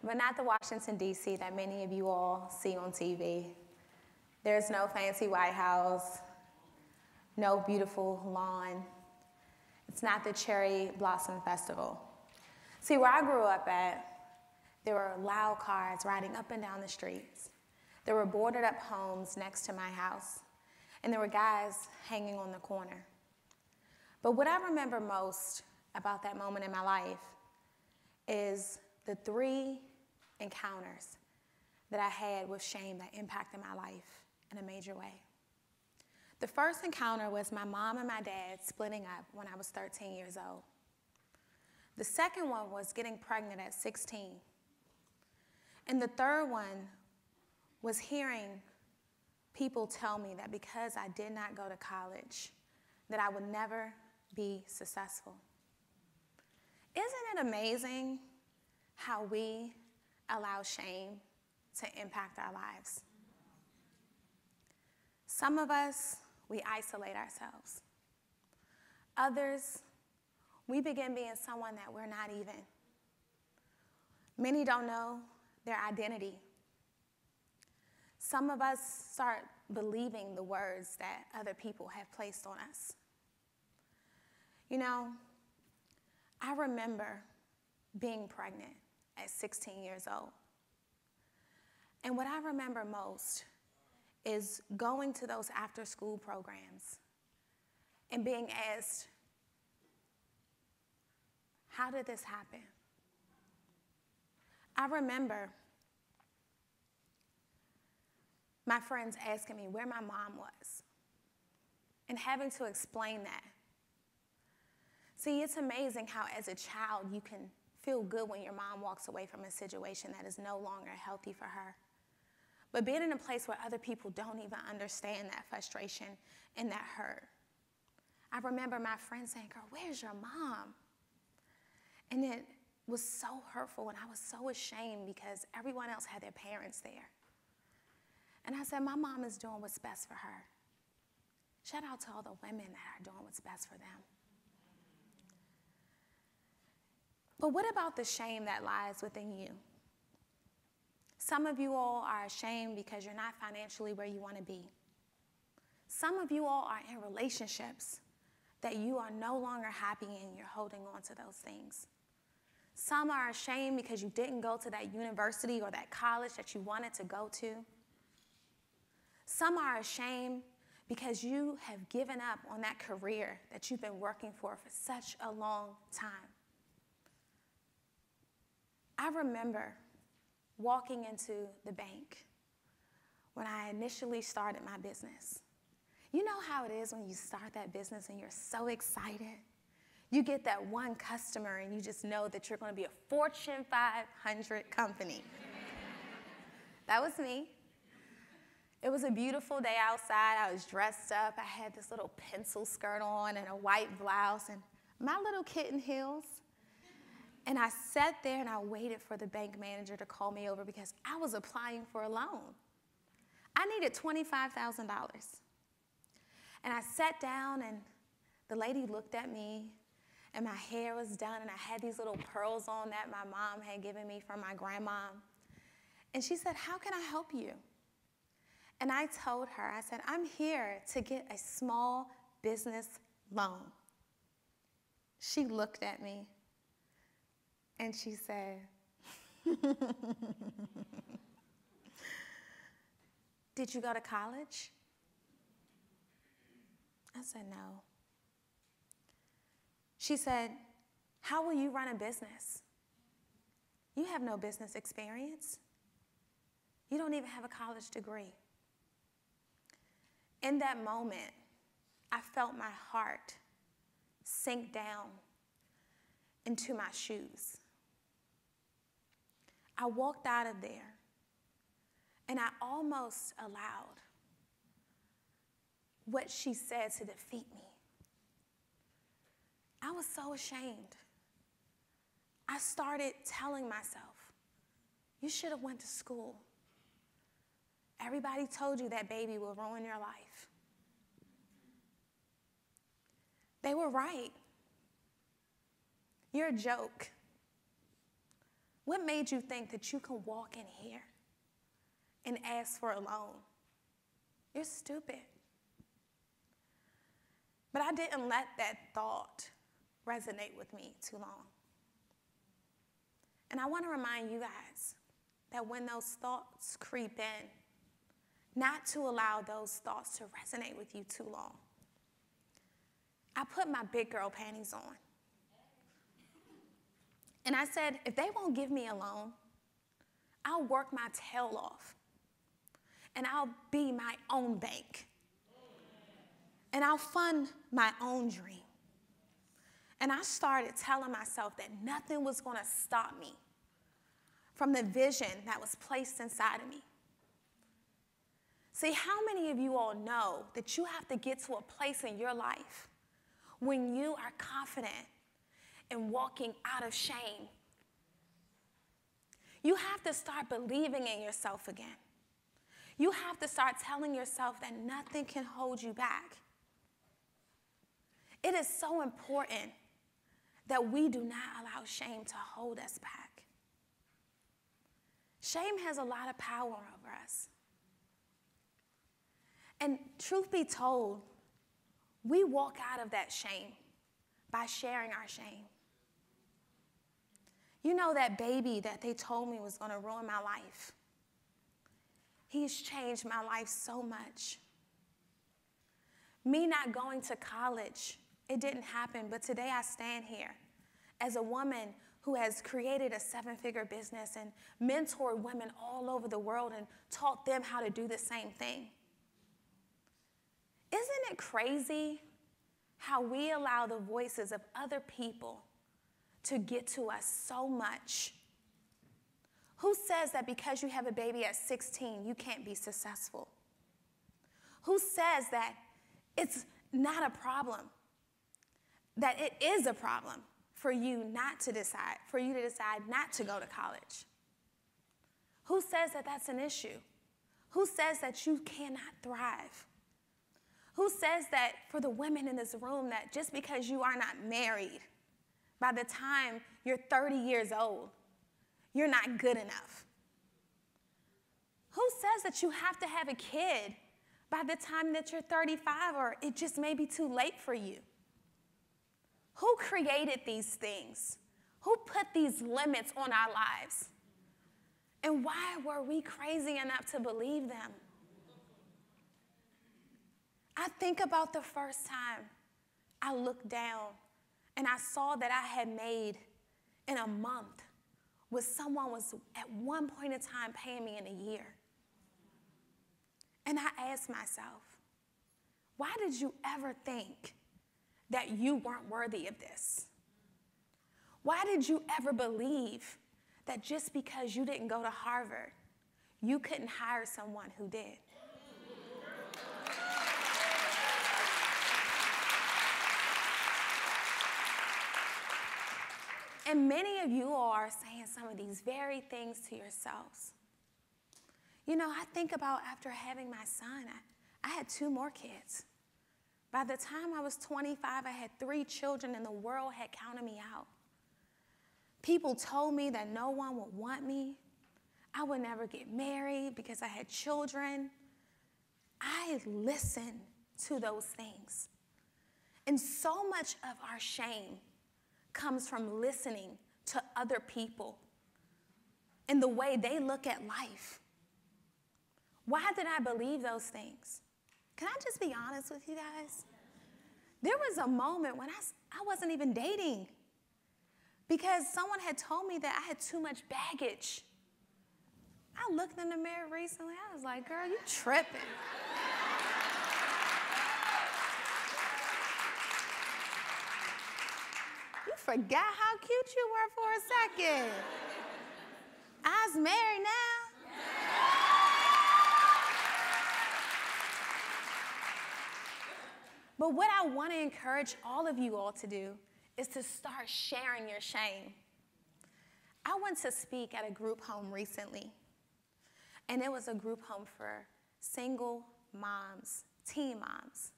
but not the Washington, D.C. that many of you all see on TV. There's no fancy White House, no beautiful lawn. It's not the Cherry Blossom Festival. See, where I grew up at, there were loud cars riding up and down the streets. There were boarded up homes next to my house, and there were guys hanging on the corner. But what I remember most about that moment in my life is the 3 encounters that I had with shame that impacted my life in a major way. The first encounter was my mom and my dad splitting up when I was 13 years old. The second one was getting pregnant at 16. And the third one was hearing people tell me that because I did not go to college, that I would never be successful. Isn't it amazing how we allow shame to impact our lives? Some of us, we isolate ourselves. Others, we begin being someone that we're not even. Many don't know their identity. Some of us start believing the words that other people have placed on us. You know, I remember being pregnant at 16 years old. And what I remember most is going to those after-school programs and being asked, how did this happen? I remember my friends asking me where my mom was and having to explain that. See, it's amazing how as a child you can feel good when your mom walks away from a situation that is no longer healthy for her. But being in a place where other people don't even understand that frustration and that hurt. I remember my friend saying, girl, where's your mom? And it was so hurtful, and I was so ashamed because everyone else had their parents there. And I said, my mom is doing what's best for her. Shout out to all the women that are doing what's best for them. But what about the shame that lies within you? Some of you all are ashamed because you're not financially where you want to be. Some of you all are in relationships that you are no longer happy in. You're holding on to those things. Some are ashamed because you didn't go to that university or that college that you wanted to go to. Some are ashamed because you have given up on that career that you've been working for such a long time. I remember walking into the bank when I initially started my business. You know how it is when you start that business and you're so excited? You get that one customer and you just know that you're going to be a Fortune 500 company. That was me. It was a beautiful day outside. I was dressed up. I had this little pencil skirt on and a white blouse and my little kitten heels. And I sat there and I waited for the bank manager to call me over because I was applying for a loan. I needed $25,000. And I sat down and the lady looked at me and my hair was done and I had these little pearls on that my mom had given me from my grandma. And she said, how can I help you? And I told her, I said, I'm here to get a small business loan. She looked at me and she said, did you go to college? I said, no. She said, how will you run a business? You have no business experience. You don't even have a college degree. In that moment, I felt my heart sink down into my shoes. I walked out of there, and I almost allowed what she said to defeat me. I was so ashamed. I started telling myself, you should have went to school. Everybody told you that baby will ruin your life. They were right. You're a joke. What made you think that you can walk in here and ask for a loan? You're stupid. But I didn't let that thought resonate with me too long. And I want to remind you guys that when those thoughts creep in, not to allow those thoughts to resonate with you too long. I put my big girl panties on. And I said, if they won't give me a loan, I'll work my tail off. And I'll be my own bank. And I'll fund my own dream. And I started telling myself that nothing was going to stop me from the vision that was placed inside of me. See, how many of you all know that you have to get to a place in your life when you are confident in walking out of shame? You have to start believing in yourself again. You have to start telling yourself that nothing can hold you back. It is so important that we do not allow shame to hold us back. Shame has a lot of power over us. And truth be told, we walk out of that shame by sharing our shame. You know that baby that they told me was going to ruin my life? He's changed my life so much. Me not going to college, it didn't happen, but today I stand here as a woman who has created a 7-figure business and mentored women all over the world and taught them how to do the same thing. Isn't it crazy how we allow the voices of other people to get to us so much? Who says that because you have a baby at 16, you can't be successful? Who says that it's not a problem, that it is a problem for you not to decide, for you to decide not to go to college? Who says that that's an issue? Who says that you cannot thrive? Who says that for the women in this room that just because you are not married, by the time you're 30 years old, you're not good enough? Who says that you have to have a kid by the time that you're 35 or it just may be too late for you? Who created these things? Who put these limits on our lives? And why were we crazy enough to believe them? I think about the first time I looked down and I saw that I had made in a month what someone was at one point in time paying me in a year. And I asked myself, why did you ever think that you weren't worthy of this? Why did you ever believe that just because you didn't go to Harvard, you couldn't hire someone who did? And many of you all are saying some of these very things to yourselves. You know, I think about after having my son, I had 2 more kids. By the time I was 25, I had 3 children and the world had counted me out. People told me that no one would want me. I would never get married because I had children. I listened to those things. And so much of our shame comes from listening to other people and the way they look at life. Why did I believe those things? Can I just be honest with you guys? There was a moment when I wasn't even dating because someone had told me that I had too much baggage. I looked in the mirror recently. I was like, girl, you tripping. You forgot how cute you were for a second. I was married now. But what I want to encourage all of you all to do is to start sharing your shame. I went to speak at a group home recently, and it was a group home for single moms, teen moms.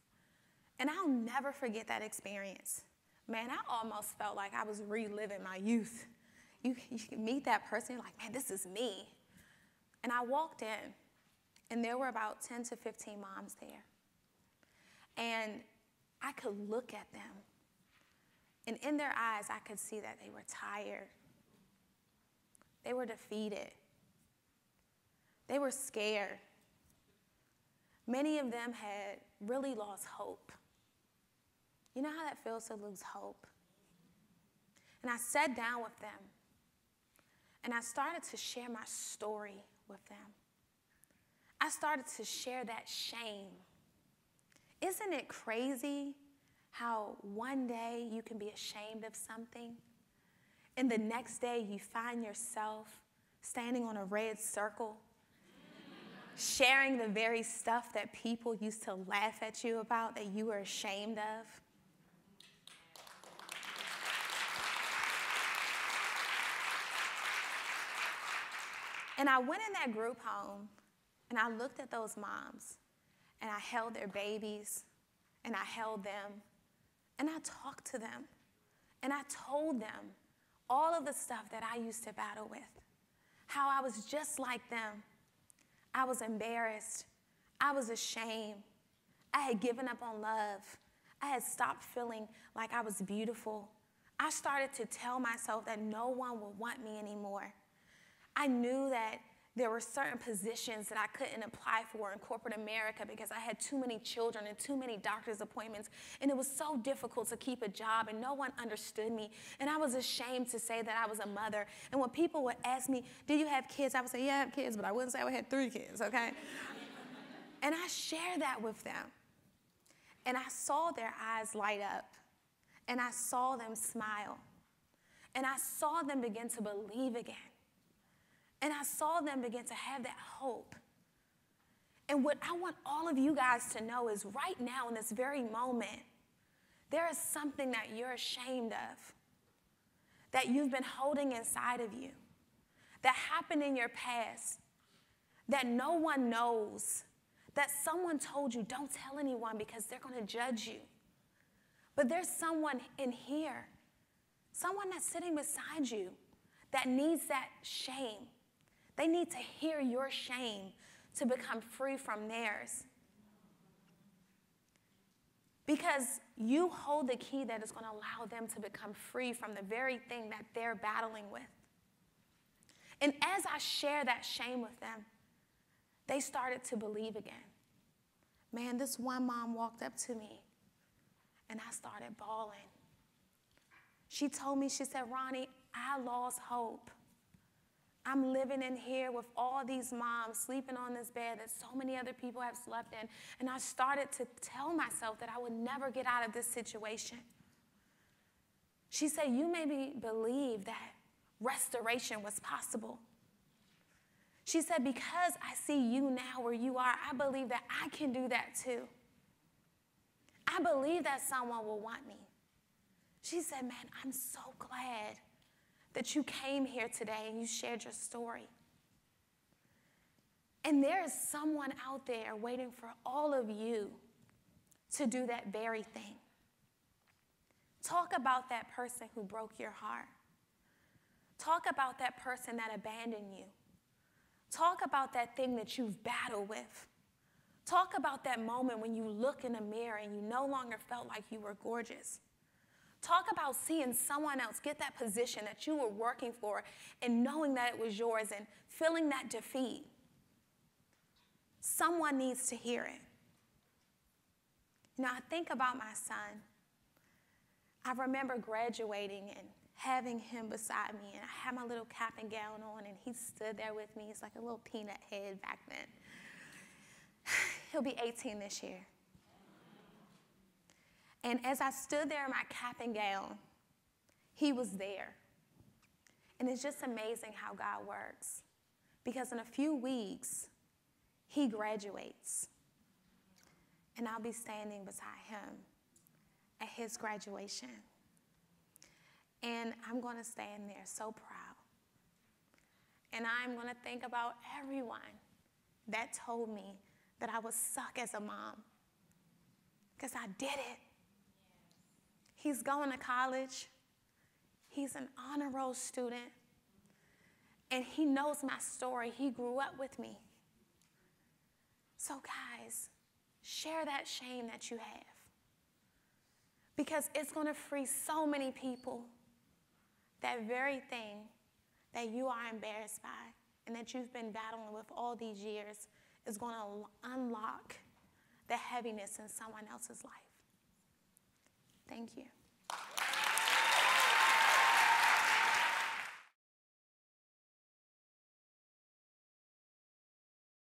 And I'll never forget that experience. Man, I almost felt like I was reliving my youth. you can meet that person, you're like, man, this is me. And I walked in, and there were about 10 to 15 moms there. And I could look at them, and in their eyes, I could see that they were tired. They were defeated. They were scared. Many of them had really lost hope. You know how that feels to lose hope? And I sat down with them, and I started to share my story with them. I started to share that shame. Isn't it crazy how one day you can be ashamed of something, and the next day you find yourself standing on a red circle, sharing the very stuff that people used to laugh at you about that you were ashamed of? And I went in that group home, and I looked at those moms, and I held their babies, and I held them, and I talked to them, and I told them all of the stuff that I used to battle with, how I was just like them. I was embarrassed. I was ashamed. I had given up on love. I had stopped feeling like I was beautiful. I started to tell myself that no one would want me anymore. I knew that there were certain positions that I couldn't apply for in corporate America because I had too many children and too many doctor's appointments, and it was so difficult to keep a job, and no one understood me, and I was ashamed to say that I was a mother. And when people would ask me, do you have kids? I would say, yeah, I have kids, but I wouldn't say I had 3 kids, okay? And I shared that with them, and I saw their eyes light up, and I saw them smile, and I saw them begin to believe again. And I saw them begin to have that hope. And what I want all of you guys to know is right now in this very moment, there is something that you're ashamed of, that you've been holding inside of you, that happened in your past, that no one knows, that someone told you, don't tell anyone because they're going to judge you. But there's someone in here, someone that's sitting beside you that needs that shame. They need to hear your shame to become free from theirs. Because you hold the key that is going to allow them to become free from the very thing that they're battling with. And as I share that shame with them, they started to believe again. Man, this one mom walked up to me, and I started bawling. She told me, she said, Ronnie, I lost hope. I'm living in here with all these moms sleeping on this bed that so many other people have slept in. And I started to tell myself that I would never get out of this situation. She said, you made me believe that restoration was possible. She said, because I see you now where you are, I believe that I can do that too. I believe that someone will want me. She said, man, I'm so glad that you came here today and you shared your story. And there is someone out there waiting for all of you to do that very thing. Talk about that person who broke your heart. Talk about that person that abandoned you. Talk about that thing that you've battled with. Talk about that moment when you look in the mirror and you no longer felt like you were gorgeous. Talk about seeing someone else get that position that you were working for and knowing that it was yours and feeling that defeat. Someone needs to hear it. You know, I think about my son. I remember graduating and having him beside me, and I had my little cap and gown on, and he stood there with me. He's like a little peanut head back then. He'll be 18 this year. And as I stood there in my cap and gown, he was there. And it's just amazing how God works. Because in a few weeks, he graduates. And I'll be standing beside him at his graduation. And I'm going to stand there so proud. And I'm going to think about everyone that told me that I would suck as a mom. Because I did it. He's going to college. He's an honor roll student. And he knows my story. He grew up with me. So guys, share that shame that you have. Because it's going to free so many people. That very thing that you are embarrassed by and that you've been battling with all these years is going to unlock the heaviness in someone else's life. Thank you.